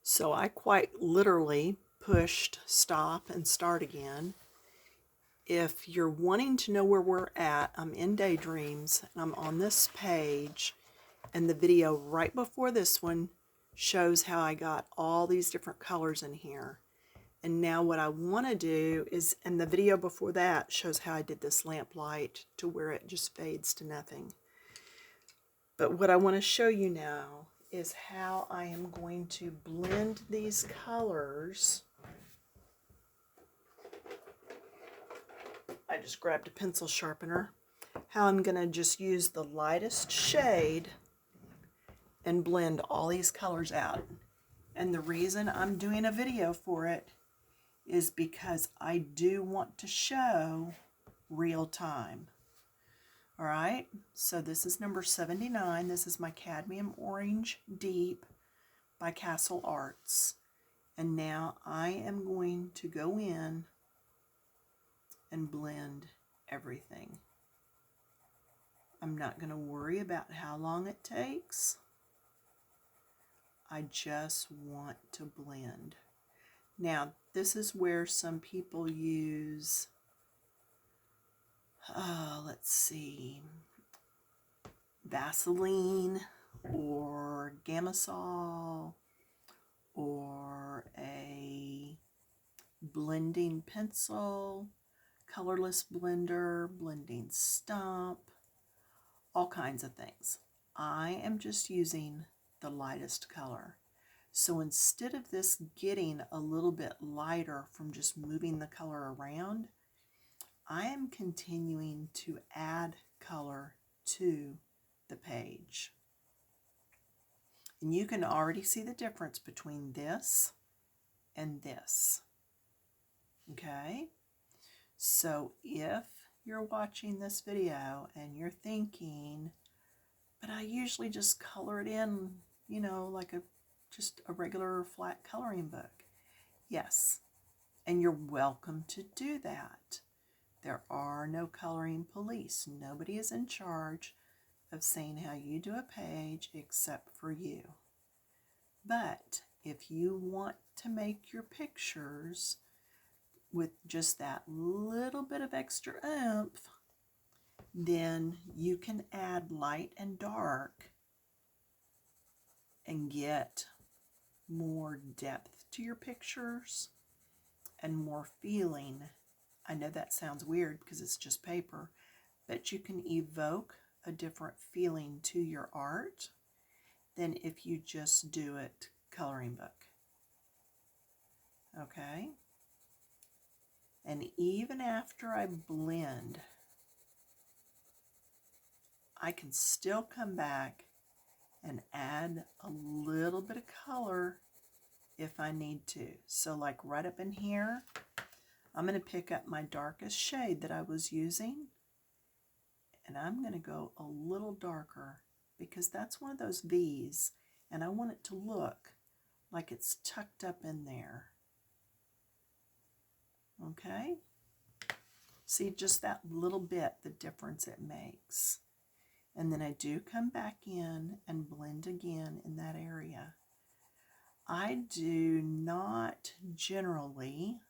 So I quite literally pushed stop and start again. If you're wanting to know where we're at, I'm in Daydreams and I'm on this page, and the video right before this one shows how I got all these different colors in here. And now what I want to do is, and the video before that shows how I did this lamp light to where it just fades to nothing. But what I want to show you now is how I am going to blend these colors. I just grabbed a pencil sharpener. How I'm going to just use the lightest shade and blend all these colors out. And the reason I'm doing a video for it is because I do want to show real time. All right, so this is number 79. This is my Cadmium Orange Deep by Castle Arts. And now I am going to go in and blend everything. I'm not going to worry about how long it takes. I just want to blend. Now, this is where some people use, let's see, Vaseline or Gamasol or a blending pencil, colorless blender, blending stump, all kinds of things. I am just using the lightest color. So instead of this getting a little bit lighter from just moving the color around, I am continuing to add color to the page. And you can already see the difference between this and this. Okay? So if you're watching this video and you're thinking, but I usually just color it in, like just a regular flat coloring book. Yes, and you're welcome to do that. There are no coloring police. Nobody is in charge of saying how you do a page except for you. But if you want to make your pictures with just that little bit of extra oomph, then you can add light and dark and get more depth to your pictures and more feeling. I know that sounds weird because it's just paper, but you can evoke a different feeling to your art than if you just do it coloring book. Okay? And even after I blend, I can still come back and add a little bit of color if I need to. So like right up in here, I'm going to pick up my darkest shade that I was using, and I'm going to go a little darker because that's one of those V's, and I want it to look like it's tucked up in there. Okay? See just that little bit, the difference it makes. And then I do come back in and blend again in that area. I do not generally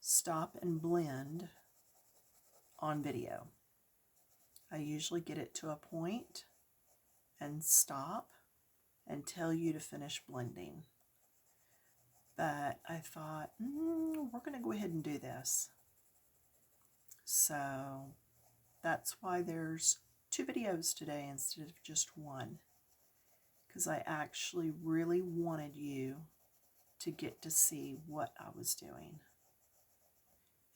stop and blend on video. I usually get it to a point and stop and tell you to finish blending. But I thought, we're going to go ahead and do this. So that's why there's 2 videos today instead of just one, because I actually really wanted you to get to see what I was doing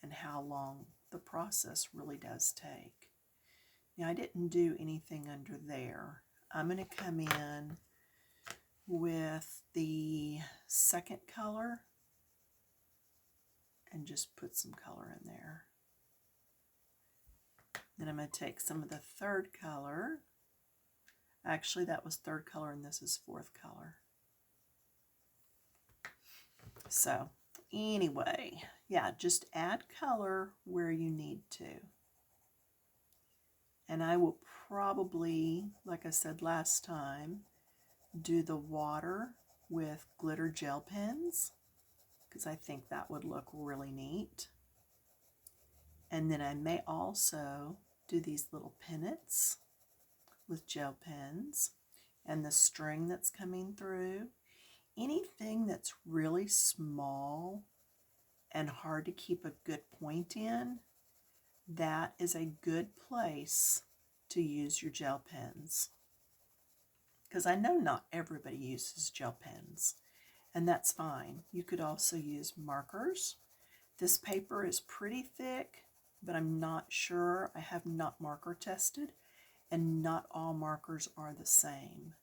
and how long the process really does take. Now, I didn't do anything under there. I'm going to come in with the second color and just put some color in there. Then I'm going to take some of the third color. Actually, that was third color and this is fourth color. So anyway, yeah, just add color where you need to. And I will probably, like I said last time, do the water with glitter gel pens because I think that would look really neat. And then I may also do these little pennants with gel pens and the string that's coming through. Anything that's really small and hard to keep a good point in, that is a good place to use your gel pens. Because I know not everybody uses gel pens, and that's fine. You could also use markers. This paper is pretty thick, but I'm not sure. I have not marker tested, and not all markers are the same.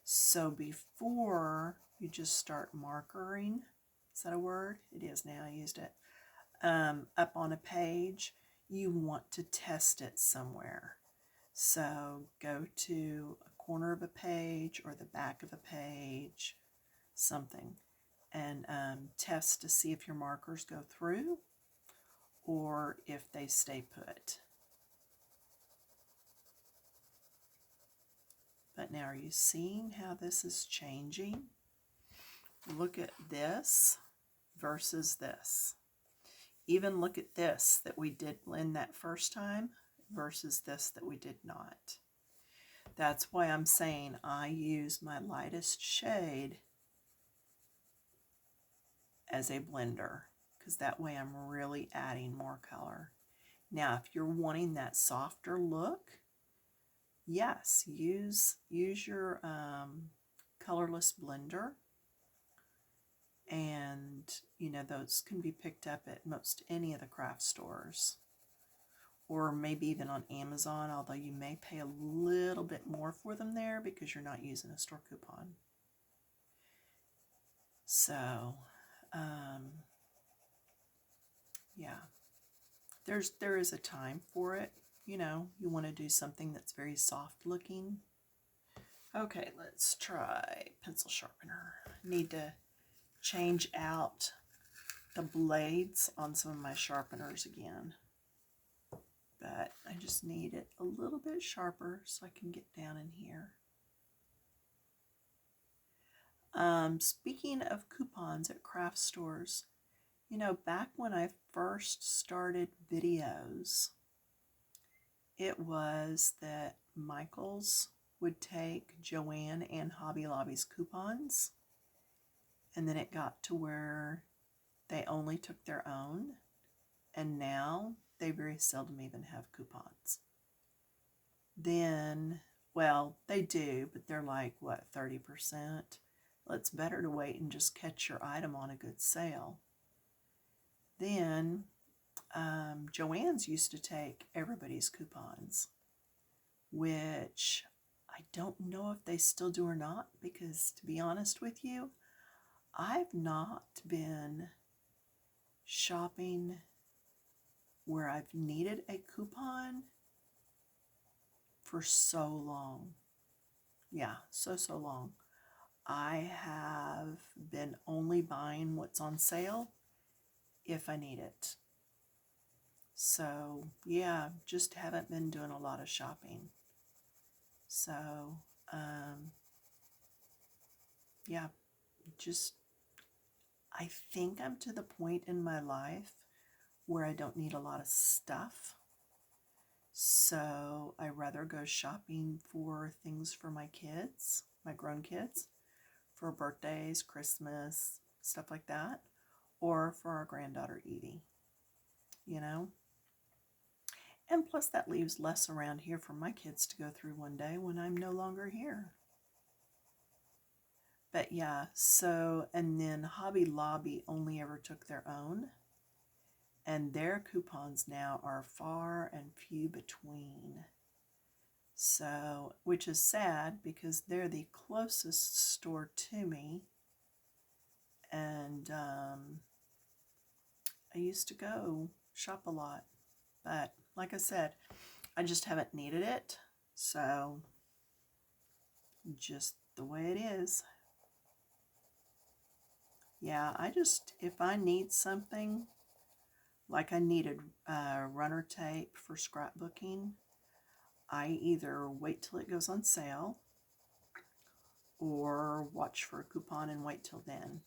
So before you just start markering, is that a word? It is now, I used it, up on a page, you want to test it somewhere. So go to a corner of a page or the back of a page, something, and test to see if your markers go through or if they stay put. But now, are you seeing how this is changing? Look at this versus this. Even look at this that we did blend that first time versus this that we did not. That's why I'm saying I use my lightest shade as a blender, because that way I'm really adding more color. Now, if you're wanting that softer look, yes, use your colorless blender, and you know, those can be picked up at most any of the craft stores, or maybe even on Amazon, although you may pay a little bit more for them there because you're not using a store coupon. So, yeah, there is a time for it. You know, you want to do something that's very soft looking. Okay, let's try pencil sharpener. Need to change out the blades on some of my sharpeners again. But I just need it a little bit sharper so I can get down in here. Speaking of coupons at craft stores, you know, back when I first started videos, it was that Michael's would take Joann and Hobby Lobby's coupons, and then it got to where they only took their own, and now they very seldom even have coupons. Then, well, they do, but they're like, what, 30%? Well, it's better to wait and just catch your item on a good sale. Then, Joann's used to take everybody's coupons, which I don't know if they still do or not, because to be honest with you, I've not been shopping where I've needed a coupon for so long. Yeah, so long. I have been only buying what's on sale if I need it. So, yeah, just haven't been doing a lot of shopping. So, yeah, just, I think I'm to the point in my life where I don't need a lot of stuff. So I rather go shopping for things for my kids, my grown kids, for birthdays, Christmas, stuff like that, or for our granddaughter Evie, you know. And plus that leaves less around here for my kids to go through one day when I'm no longer here. But yeah, so, and then Hobby Lobby only ever took their own, and their coupons now are far and few between. So, which is sad because they're the closest store to me, and I used to go shop a lot, but like I said, I just haven't needed it, so just the way it is. Yeah, if I need something, like I needed runner tape for scrapbooking, I either wait till it goes on sale, or watch for a coupon and wait till then.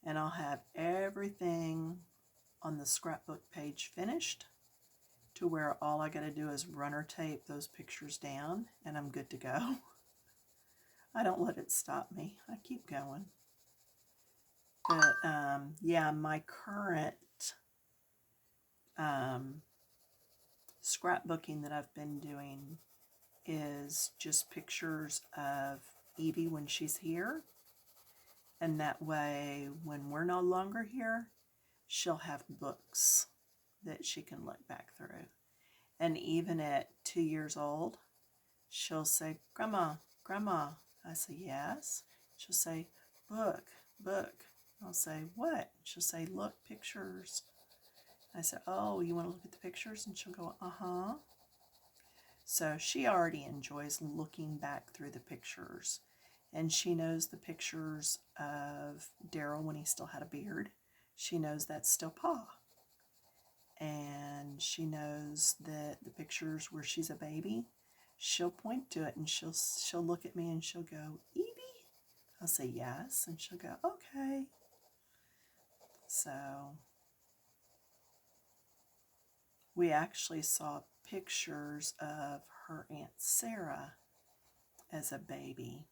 And I'll have everything on the scrapbook page finished to where all I got to do is runner tape those pictures down and I'm good to go. I don't let it stop me. I keep going. But yeah, my current scrapbooking that I've been doing is just pictures of Evie when she's here. And that way, when we're no longer here, she'll have books that she can look back through. And even at 2 years old, she'll say, Grandma, Grandma. I say, yes. She'll say, book, book. I'll say, what? She'll say, look, pictures. I said, oh, you want to look at the pictures? And she'll go, uh-huh. So she already enjoys looking back through the pictures. And she knows the pictures of Daryl when he still had a beard. She knows that's still Pa. And she knows that the pictures where she's a baby, she'll point to it and she'll look at me and she'll go, Evie? I'll say yes. And she'll go, okay. So we actually saw pictures of her Aunt Sarah as a baby.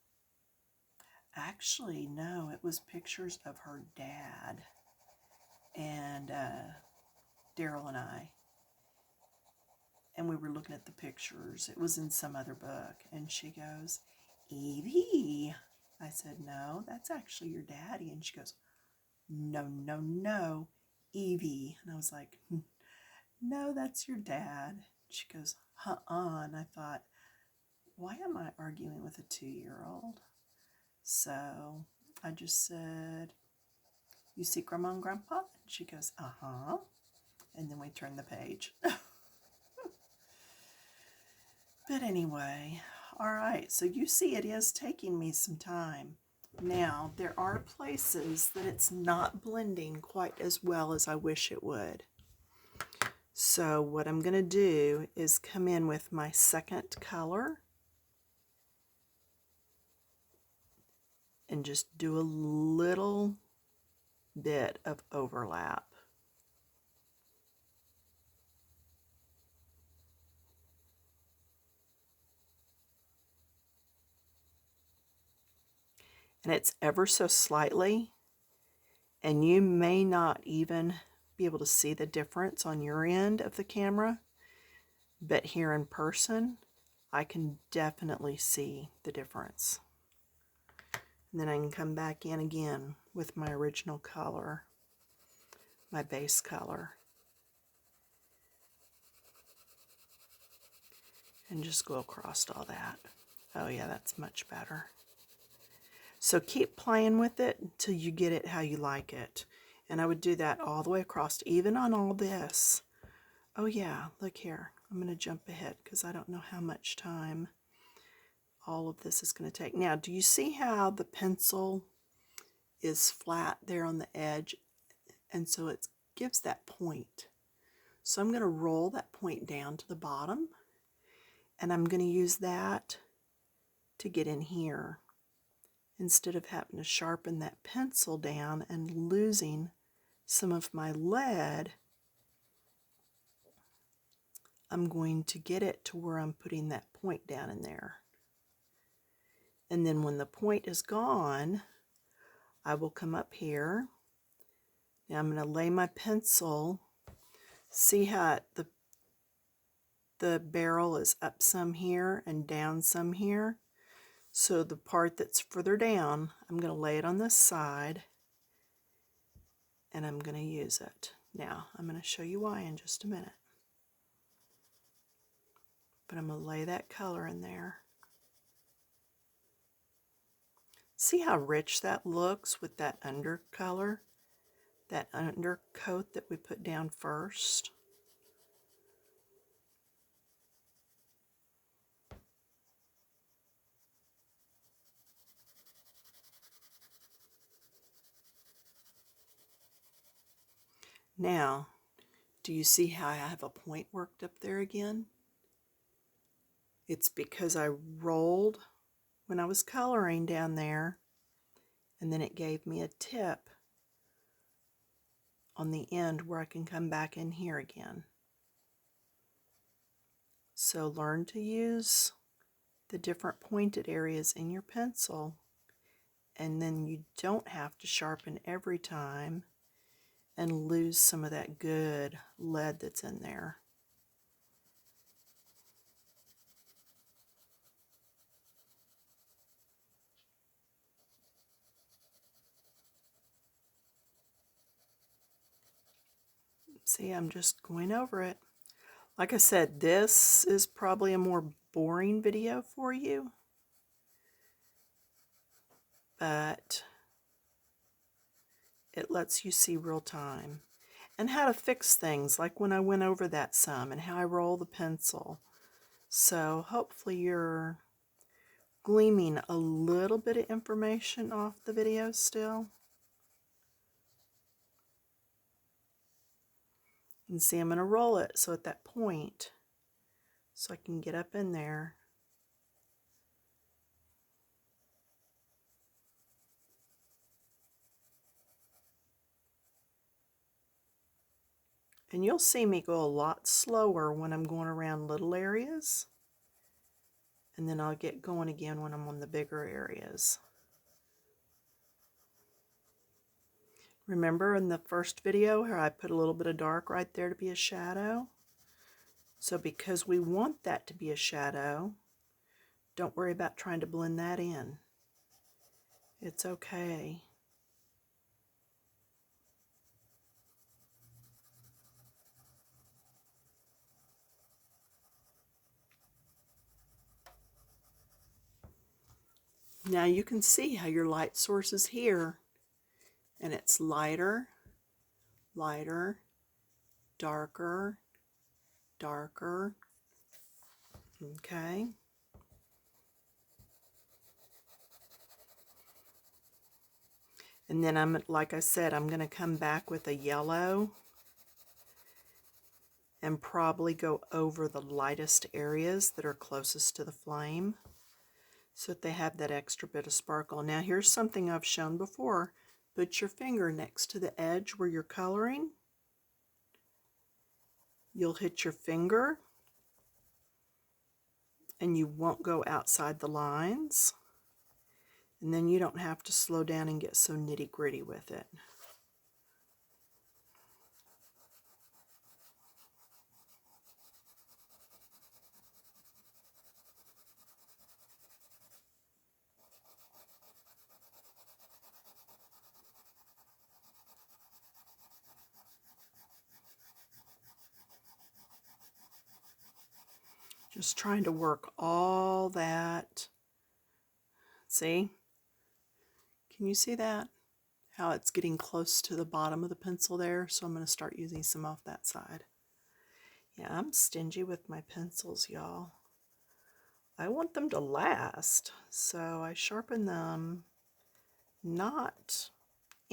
Actually, no, it was pictures of her dad and Daryl and I. And we were looking at the pictures. It was in some other book. And she goes, Evie. I said, no, that's actually your daddy. And she goes, no, no, no, Evie. And I was like, no, that's your dad. She goes, And I thought, why am I arguing with a 2-year-old? So I just said, you see Grandma and Grandpa? And she goes, uh-huh. And then we turned the page. But anyway, all right, so you see it is taking me some time. Now, there are places that it's not blending quite as well as I wish it would. So what I'm going to do is come in with my second color and just do a little bit of overlap. And it's ever so slightly, and you may not even be able to see the difference on your end of the camera, but here in person, I can definitely see the difference. And then I can come back in again with my original color, my base color, and just go across all that. Oh yeah, that's much better. So keep playing with it until you get it how you like it. And I would do that all the way across, even on all this. Oh yeah, look here. I'm going to jump ahead because I don't know how much time all of this is going to take. Now, do you see how the pencil is flat there on the edge? And so it gives that point. So I'm going to roll that point down to the bottom. And I'm going to use that to get in here, instead of having to sharpen that pencil down and losing some of my lead. I'm going to get it to where I'm putting that point down in there. And then when the point is gone, I will come up here. Now I'm going to lay my pencil. See how the barrel is up some here and down some here? So the part that's further down, I'm going to lay it on this side and I'm going to use it. Now, I'm going to show you why in just a minute. But I'm going to lay that color in there. See how rich that looks with that undercolor? That undercoat that we put down first? Now, do you see how I have a point worked up there again? It's because I rolled when I was coloring down there, and then it gave me a tip on the end where I can come back in here again. So learn to use the different pointed areas in your pencil, and then you don't have to sharpen every time and lose some of that good lead that's in there. See, I'm just going over it. Like I said, this is probably a more boring video for you, but it lets you see real time and how to fix things, like when I went over that some and how I roll the pencil. So hopefully you're gleaming a little bit of information off the video still. And see, I'm going to roll it so at that point, so I can get up in there. And you'll see me go a lot slower when I'm going around little areas. And then I'll get going again when I'm on the bigger areas. Remember in the first video where I put a little bit of dark right there to be a shadow? So because we want that to be a shadow, don't worry about trying to blend that in. It's okay. Now you can see how your light source is here, and it's lighter, lighter, darker, darker. Okay. And then like I said, I'm going to come back with a yellow and probably go over the lightest areas that are closest to the flame so that they have that extra bit of sparkle. Now here's something I've shown before. Put your finger next to the edge where you're coloring. You'll hit your finger and you won't go outside the lines. And then you don't have to slow down and get so nitty-gritty with it. Just trying to work all that. See? Can you see that? How it's getting close to the bottom of the pencil there, so I'm going to start using some off that side. Yeah, I'm stingy with my pencils, y'all. I want them to last, so I sharpen them not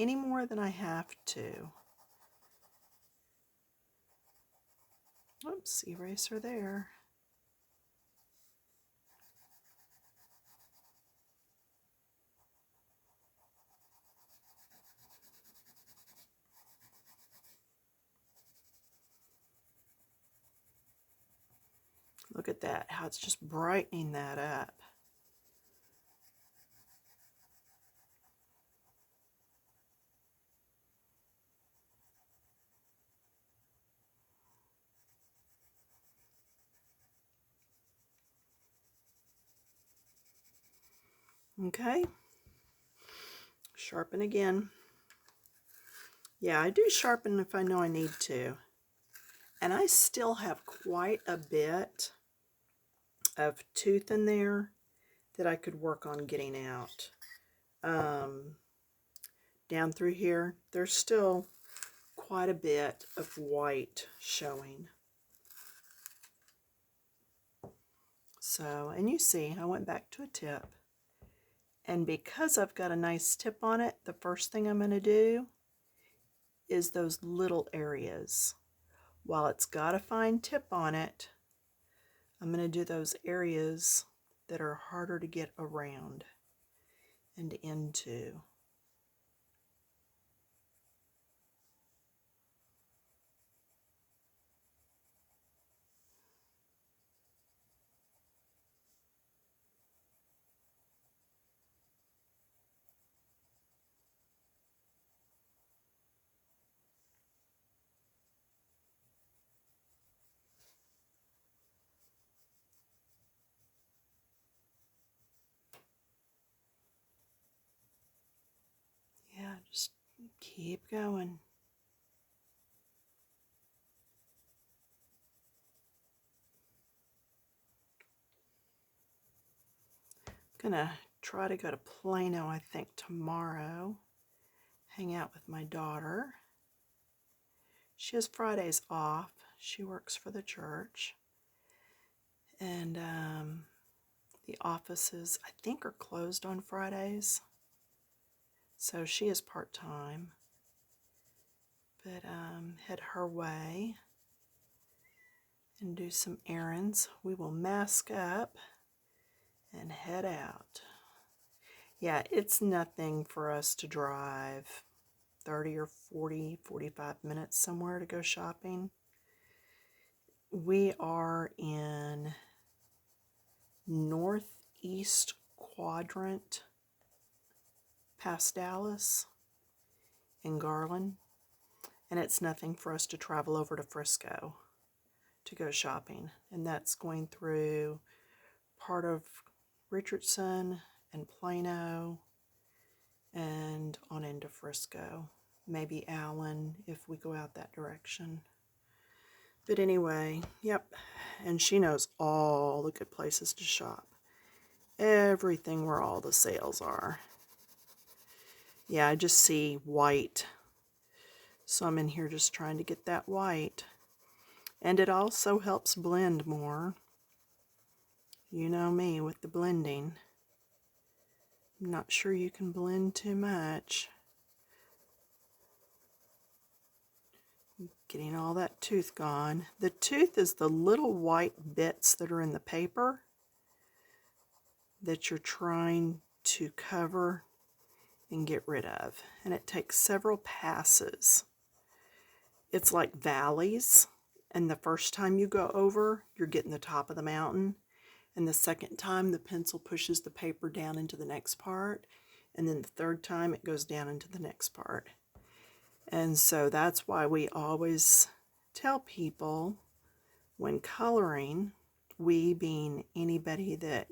any more than I have to. Oops, eraser there. Look at that, how it's just brightening that up. Okay, sharpen again. Yeah, I do sharpen if I know I need to. And I still have quite a bit of tooth in there that I could work on getting out. Down through here, there's still quite a bit of white showing. So, and you see, I went back to a tip. And because I've got a nice tip on it, the first thing I'm going to do is those little areas. While it's got a fine tip on it, I'm going to do those areas that are harder to get around and into. Yeah, just keep going. Gonna try to go to Plano, I think, tomorrow. Hang out with my daughter. She has Fridays off. She works for the church. And the offices, I think, are closed on Fridays. So she is part-time. But head her way and do some errands. We will mask up and head out. Yeah, it's nothing for us to drive 30 or 40, 45 minutes somewhere to go shopping. We are in northeast quadrant past Dallas in Garland, and it's nothing for us to travel over to Frisco to go shopping. And that's going through part of Richardson and Plano and on into Frisco. Maybe Allen if we go out that direction. But anyway, yep. And she knows all the good places to shop. Everything where all the sales are. Yeah, I just see white. So I'm in here just trying to get that white. And it also helps blend more. You know me with the blending. I'm not sure you can blend too much. Getting all that tooth gone. The tooth is the little white bits that are in the paper that you're trying to cover and get rid of. And it takes several passes. It's like valleys. And the first time you go over, you're getting the top of the mountain. And the second time, the pencil pushes the paper down into the next part. And then the third time, it goes down into the next part. And so that's why we always tell people when coloring, we being anybody that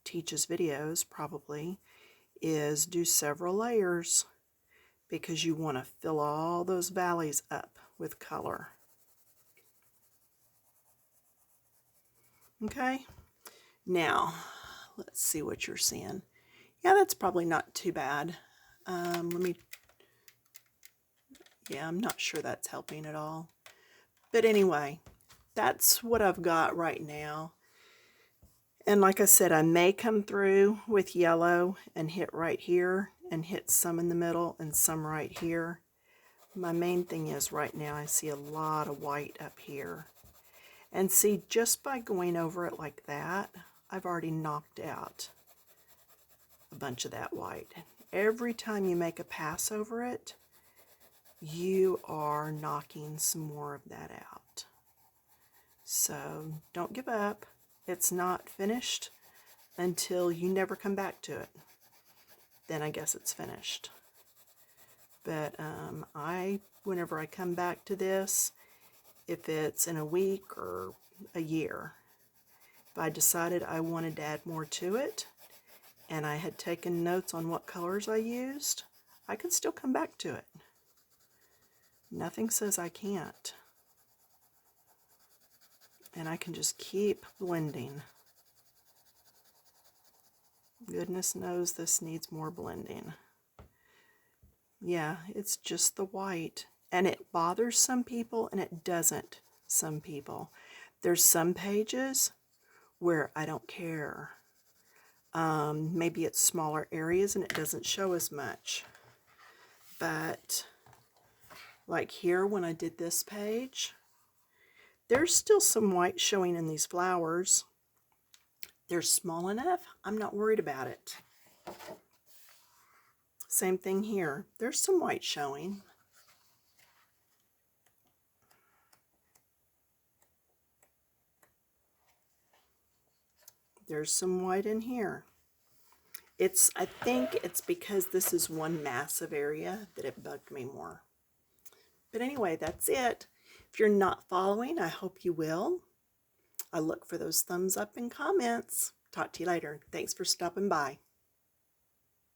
teaches videos probably, is do several layers because you want to fill all those valleys up with color. Okay, now let's see what you're seeing. Yeah, that's probably not too bad. Yeah, I'm not sure that's helping at all. But anyway, that's what I've got right now. And like I said, I may come through with yellow and hit right here and hit some in the middle and some right here. My main thing is right now I see a lot of white up here. And see, just by going over it like that, I've already knocked out a bunch of that white. Every time you make a pass over it, you are knocking some more of that out. So don't give up. It's not finished until you never come back to it. Then I guess it's finished. But whenever I come back to this, if it's in a week or a year, if I decided I wanted to add more to it, and I had taken notes on what colors I used, I could still come back to it. Nothing says I can't. And I can just keep blending. Goodness knows this needs more blending. Yeah, it's just the white. And it bothers some people and it doesn't some people. There's some pages where I don't care. Maybe it's smaller areas and it doesn't show as much. But like here when I did this page, there's still some white showing in these flowers. They're small enough. I'm not worried about it. Same thing here. There's some white showing. There's some white in here. I think it's because this is one massive area that it bugged me more. But anyway, that's it. If you're not following, I hope you will. I look for those thumbs up and comments. Talk to you later. Thanks for stopping by.